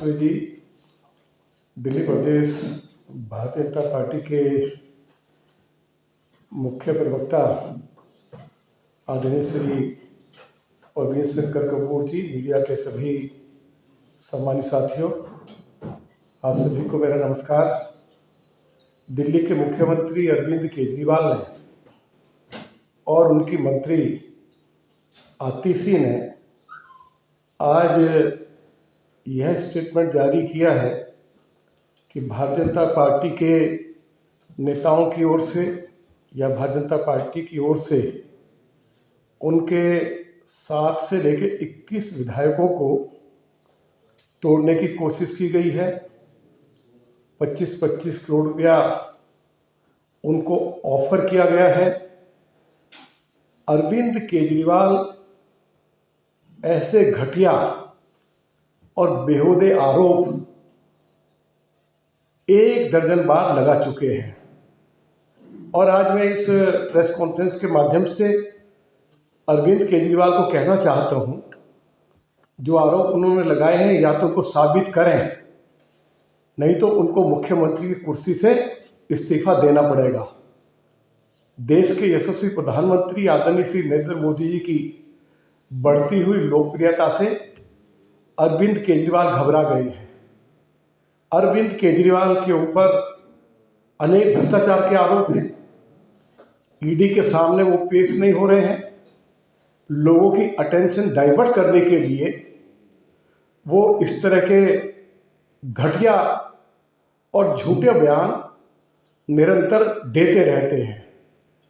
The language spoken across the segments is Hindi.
तेजस्वी जी, दिल्ली प्रदेश भारतीय जनता पार्टी के मुख्य प्रवक्ता आदरणीय श्री प्रवीण शंकर कपूर जी, मीडिया के सभी सम्मानित साथियों, आप सभी को मेरा नमस्कार। दिल्ली के मुख्यमंत्री अरविंद केजरीवाल ने और उनकी मंत्री आतिशी ने आज यह स्टेटमेंट जारी किया है कि भारतीय जनता पार्टी के नेताओं की ओर से या भारतीय जनता पार्टी की ओर से उनके 7 से लेकर 21 विधायकों को तोड़ने की कोशिश की गई है। 25-25 करोड़ रुपया उनको ऑफर किया गया है। अरविंद केजरीवाल ऐसे घटिया और बेहुदे आरोप 1 दर्जन बार लगा चुके हैं और आज मैं इस प्रेस कॉन्फ्रेंस के माध्यम से अरविंद केजरीवाल को कहना चाहता हूं, जो आरोप उन्होंने लगाए हैं या तो उनको साबित करें, नहीं तो उनको मुख्यमंत्री की कुर्सी से इस्तीफा देना पड़ेगा। देश के यशस्वी प्रधानमंत्री आदरणीय श्री नरेंद्र मोदी जी की बढ़ती हुई लोकप्रियता से अरविंद केजरीवाल घबरा गए हैं। अरविंद केजरीवाल के ऊपर अनेक भ्रष्टाचार के आरोप हैं। ईडी के सामने वो पेश नहीं हो रहे हैं। लोगों की अटेंशन डाइवर्ट करने के लिए वो इस तरह के घटिया और झूठे बयान निरंतर देते रहते हैं।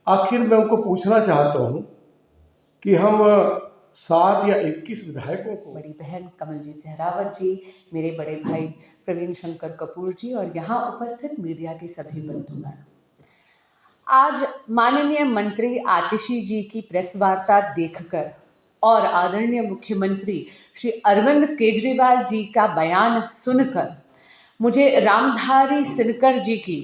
आखिर मैं उनको पूछना चाहता हूं कि हम 7 या 21 विधायकों को, बड़ी बहन कमलजीत सहरावत जी, मेरे बड़े भाई प्रवीण शंकर कपूर जी और यहाँ उपस्थित मीडिया के सभी बंधुगण, आज माननीय मंत्री आतिशी जी की प्रेस वार्ता देखकर और आदरणीय मुख्यमंत्री श्री अरविंद केजरीवाल जी का बयान सुनकर मुझे रामधारी सिनकर जी की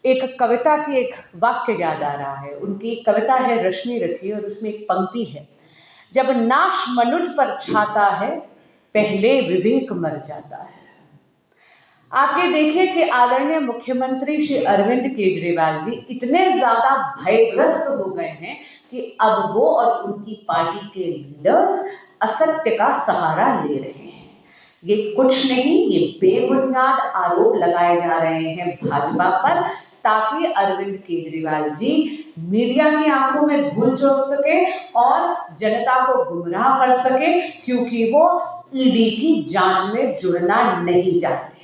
एक कविता की एक वाक्य याद आ रहा है। उनकी कविता है रश्मि रथी और उसमें एक पंक्ति है, जब नाश मनुज पर छाता है, पहले विवेक मर जाता है। आप ये देखिए कि आदरणीय मुख्यमंत्री श्री अरविंद केजरीवाल जी इतने ज्यादा भयग्रस्त हो गए हैं कि अब वो और उनकी पार्टी के लीडर्स असत्य का सहारा ले रहे हैं। ये कुछ नहीं, ये बेबुनियाद आरोप लगाए जा रहे हैं भाजपा पर, ताकि अरविंद केजरीवाल जी मीडिया की आंखों में धूल झोंक सके और जनता को गुमराह कर सके, क्योंकि वो ईडी की जांच में जुड़ना नहीं चाहते।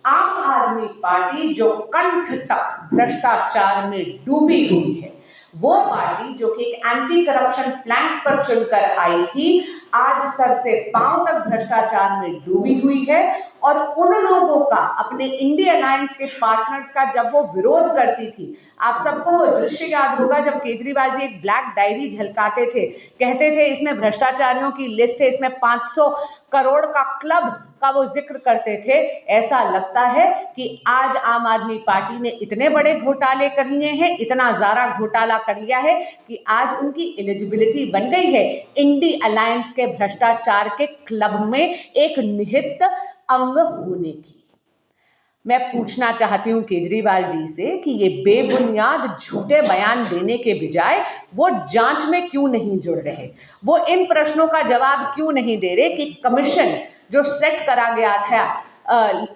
आम आदमी पार्टी जो कंठ तक भ्रष्टाचार में डूबी हुई है, वो पार्टी जो कि एक एंटी करप्शन प्लान पर चुनकर आई थी, आज सर से पांव तक भ्रष्टाचार में डूबी हुई है। और उन लोगों का, अपने इंडी अलायंस के पार्टनर्स का जब वो विरोध करती थी, आप सबको वो दृश्य याद होगा जब केजरीवाल जी एक ब्लैक डायरी झलकाते थे, कहते थे इसमें भ्रष्टाचारियों की लिस्ट है, इसमें 500 करोड़ का क्लब का वो जिक्र करते थे। ऐसा लगता है कि आज आम आदमी पार्टी ने इतने बड़े घोटाले कर लिए हैं, इतना ज़्यादा घोटाला कर लिया है कि आज उनकी एलिजिबिलिटी बन गई है इंडी अलायंस के भ्रष्टाचार के क्लब में एक निहित अंग होने की। मैं पूछना चाहती हूं केजरीवाल जी से कि ये बेबुनियाद झूठे बयान देने के बजाय वो जांच में क्यों नहीं जुड़ रहे, वो इन प्रश्नों का जवाब क्यों नहीं दे रहे कि कमीशन जो सेट करा गया था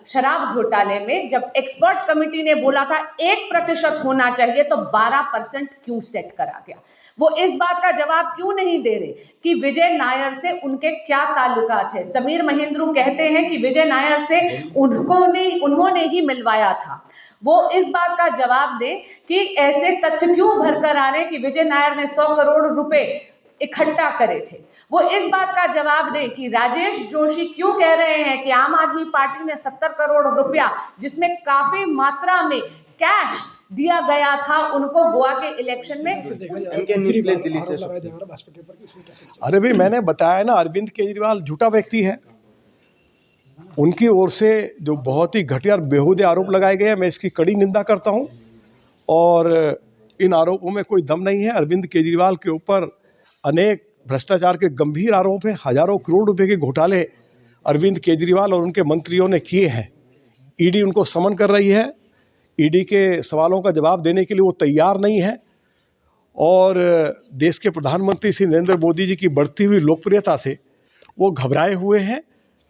शराब घोटाले में, जब एक्सपर्ट कमेटी ने बोला था 1% होना चाहिए तो 12% क्यों सेट करा गया। वो इस बात का जवाब क्यों नहीं दे रहे कि विजय नायर से उनके क्या ताल्लुकात है। समीर महेंद्रू कहते हैं कि विजय नायर से उन्होंने ही मिलवाया था। वो इस बात का जवाब दे कि ऐसे तथ्य क्यों भरकर आ रहे हैं कि विजय नायर ने 100 करोड़ रुपए इकट्ठा करे थे। वो इस बात का जवाब दे कि राजेश जोशी क्यों कह रहे हैं कि आम आदमी पार्टी ने 70 करोड़ रुपया, जिसमें काफी मात्रा में कैश दिया गया था उनको गोवा के इलेक्शन में। अरे भाई, मैंने बताया ना, अरविंद केजरीवाल झूठा व्यक्ति है। उनकी ओर से जो बहुत ही घटिया और बेहुदे आरोप लगाए गए हैं, मैं इसकी कड़ी निंदा करता हूं और इन आरोपों में कोई दम नहीं है। अरविंद केजरीवाल के ऊपर अनेक भ्रष्टाचार के गंभीर आरोप हैं। हजारों करोड़ रुपए के घोटाले अरविंद केजरीवाल और उनके मंत्रियों ने किए हैं। ईडी उनको समन कर रही है, ईडी के सवालों का जवाब देने के लिए वो तैयार नहीं है और देश के प्रधानमंत्री श्री नरेंद्र मोदी जी की बढ़ती हुई लोकप्रियता से वो घबराए हुए हैं।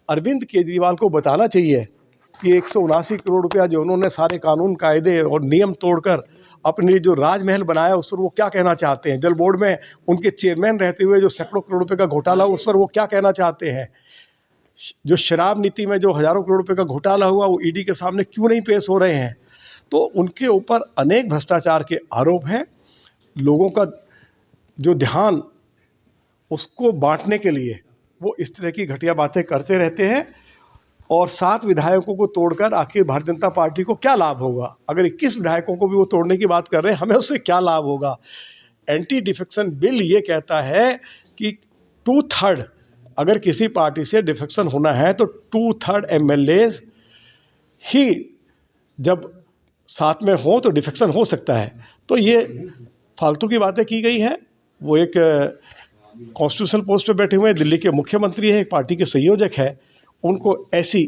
अरविंद केजरीवाल को बताना चाहिए कि 179 करोड़ रुपया जो उन्होंने सारे कानून कायदे और नियम तोड़कर अपने लिए जो राजमहल बनाया उस पर वो क्या कहना चाहते हैं। जल बोर्ड में उनके चेयरमैन रहते हुए जो सैकड़ों करोड़ रुपए का घोटाला उस पर वो क्या कहना चाहते हैं। जो शराब नीति में जो हजारों करोड़ रुपए का घोटाला हुआ वो ईडी के सामने क्यों नहीं पेश हो रहे हैं। तो उनके ऊपर अनेक भ्रष्टाचार के आरोप हैं। लोगों का जो ध्यान उसको बांटने के लिए वो इस तरह की घटिया बातें करते रहते हैं और 7 विधायकों को तोड़कर आखिर भारतीय जनता पार्टी को क्या लाभ होगा। अगर 21 विधायकों को भी वो तोड़ने की बात कर रहे हैं, हमें उससे क्या लाभ होगा। एंटी डिफेक्शन बिल ये कहता है कि 2/3 अगर किसी पार्टी से डिफेक्शन होना है तो 2/3 एमएलएज ही जब साथ में हो तो डिफेक्शन हो सकता है। तो ये फालतू की बातें की गई हैं। वो एक कॉन्स्टिट्यूशनल पोस्ट पे बैठे हुए हैं, दिल्ली के मुख्यमंत्री हैं, एक पार्टी के संयोजक हैं, उनको ऐसी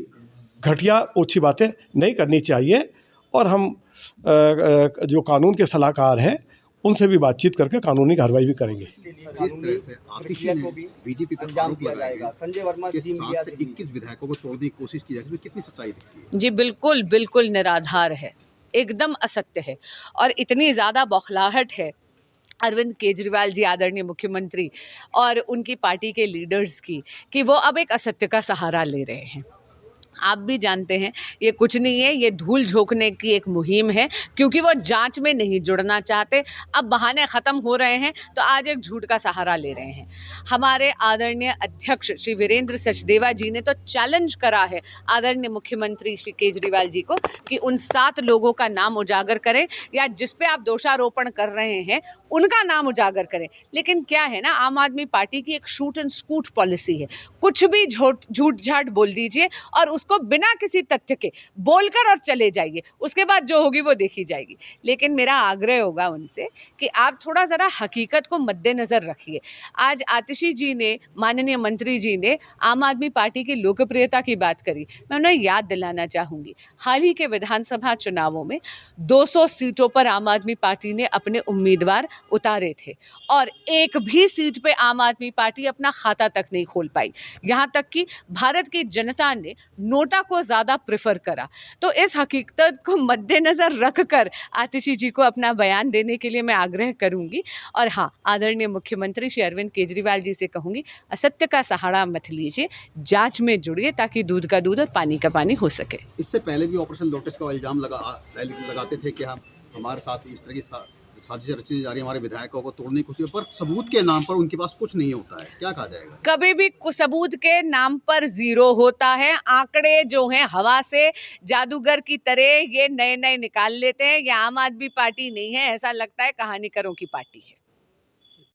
घटिया ओछी बातें नहीं करनी चाहिए। और हम जो कानून के सलाहकार हैं उनसे भी बातचीत करके कानूनी कार्रवाई भी करेंगे। जिस तरह से आतिशी ने बीजेपी पर आरोप लगाया संजय वर्मा के 7 से 21 विधायकों को तोड़ने की कोशिश की जाती है, कितनी सच्चाई दिखती है? जी बिल्कुल बिल्कुल निराधार है, एकदम असत्य है और इतनी ज़्यादा बौखलाहट है अरविंद केजरीवाल जी आदरणीय मुख्यमंत्री और उनकी पार्टी के लीडर्स की कि वो अब एक असत्य का सहारा ले रहे हैं। आप भी जानते हैं ये कुछ नहीं है, ये धूल झोंकने की एक मुहिम है क्योंकि वो जांच में नहीं जुड़ना चाहते। अब बहाने ख़त्म हो रहे हैं तो आज एक झूठ का सहारा ले रहे हैं। हमारे आदरणीय अध्यक्ष श्री वीरेंद्र सचदेवा जी ने तो चैलेंज करा है आदरणीय मुख्यमंत्री श्री केजरीवाल जी को कि उन 7 लोगों का नाम उजागर करें या जिस पे आप दोषारोपण कर रहे हैं उनका नाम उजागर करें। लेकिन क्या है ना, आम आदमी पार्टी की एक शूट एंड स्कूट पॉलिसी है, कुछ भी झूठ झाट बोल दीजिए और उसको बिना किसी तथ्य के बोलकर और चले जाइए, उसके बाद जो होगी वो देखी जाएगी। लेकिन मेरा आग्रह होगा उनसे कि आप थोड़ा ज़रा हकीकत को मद्देनज़र रखिए। आज आतिशी जी ने, माननीय मंत्री जी ने आम आदमी पार्टी की लोकप्रियता की बात करी। मैं उन्हें याद दिलाना चाहूँगी, हाल ही के विधानसभा चुनावों में 200 सीटों पर आम आदमी पार्टी ने अपने उम्मीदवार उतारे थे और एक भी सीट पे आम आदमी पार्टी अपना खाता तक नहीं खोल पाई। यहाँ तक कि भारत की जनता ने नोटा को ज़्यादा प्रेफर करा। तो इस हकीकत को मद्देनज़र रखकर आतिशी जी को अपना बयान देने के लिए मैं आग्रह करूंगी। और हाँ, आदरणीय मुख्यमंत्री श्री अरविंद केजरीवाल जी से कहूंगी, असत्य का सहारा मत लीजिए, जांच में जुड़िए ताकि दूध का दूध और पानी का पानी हो सके। इससे पहले भी ऑपरेशन लोटस का इल्जाम लगाते थे कि हम हमारे साथ इस तरह की साजिश रची जा रही है, हमारे विधायकों को तोड़ने की कोशिश, पर सबूत के नाम पर उनके पास कुछ नहीं होता है। क्या कहा जाएगा? कभी भी सबूत के नाम पर जीरो होता है। आंकड़े जो हैं हवा से जादूगर की तरह ये नए नए निकाल लेते हैं। ये आम आदमी पार्टी नहीं है, ऐसा लगता है कहानीकरों की पार्टी है।